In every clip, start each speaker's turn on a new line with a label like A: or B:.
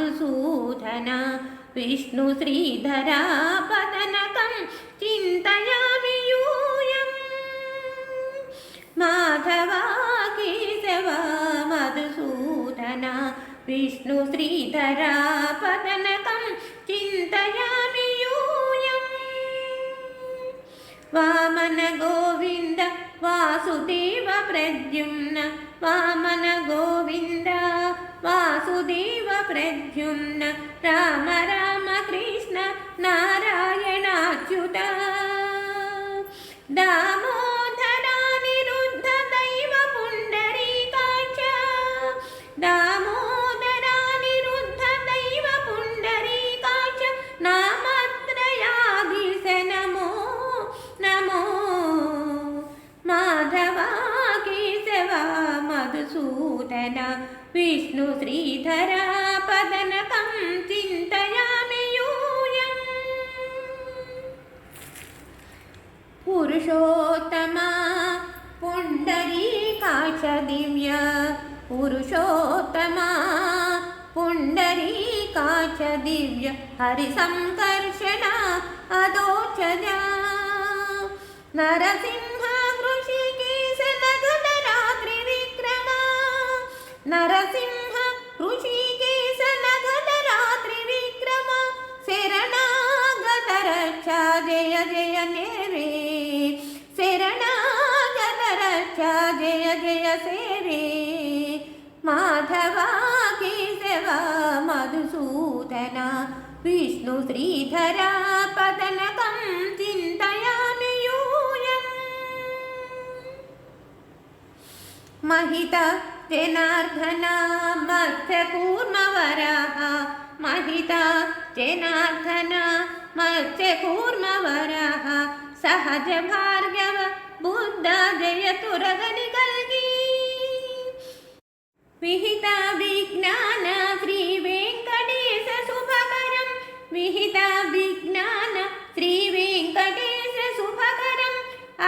A: మధుసూదన విష్ణు శ్రీధరా పదనకం చింతయామి యూయం మాధవా కేశవ మధుసూదన విష్ణు శ్రీధరా పదనకం చింతయామి యూయం వామన గోవింద వాసుదేవ ప్రద్యుమ్న వామన గోవింద వాసుదేవ ప్రద్యుమ్న రామ రామ కృష్ణ నారాయణాచ్యుత దామోదరానిరుద్ధ దైవ పుండరీకాక్ష దామోదరానిరుద్ధ దైవ పుండరీకాక్ష నామత్రయాధీశ నమో నమో మాధవా కేశవ మధుసూదన విష్ణు శ్రీధరా పదనకం చింతయామి యూయం పురుషోత్తమా పుండరీకాక్ష దివ్య పురుషోత్తమా పుండరీకాక్ష దివ్య హరి సంకర్షణ అదోచజ నరసింహ హృషికేశ నగద రాత్రి విక్రమ నరసింహ హృషికేశ నగద రాత్రి విక్రమ శరణాగత రక్ష జయ జయ నేరే శరణాగత రక్ష జయ జయ సేరే మాధవా కేశవ మధుసూదన విష్ణు శ్రీధరా పదనకం చింతయామి యూయం महित जनार्दन मत्स्यकूर्मवरः महित जनार्दन मत्स्यकूर्मवरः सहज भार्गव बुद्ध जयतु रगनिकल्गी विहित विज्ञान श्री वेंकटेश शुभकरं विहित विज्ञान श्री वेंकटेश शुभकरं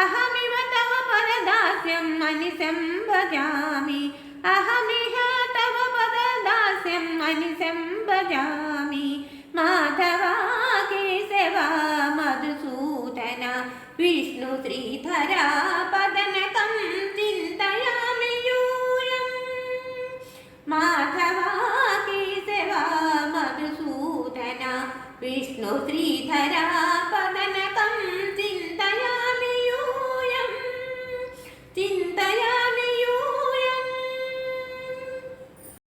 A: अहमिव तव पददास्यं मनिषं भजामि अहमिह तव पददास्यं मनिषं भजामि माधवा केशव मधुसूदन विष्णु श्रीधरा पदनकं चिन्तयामि यूयं माधवा केशव मधुसूदन विष्णु श्रीधरा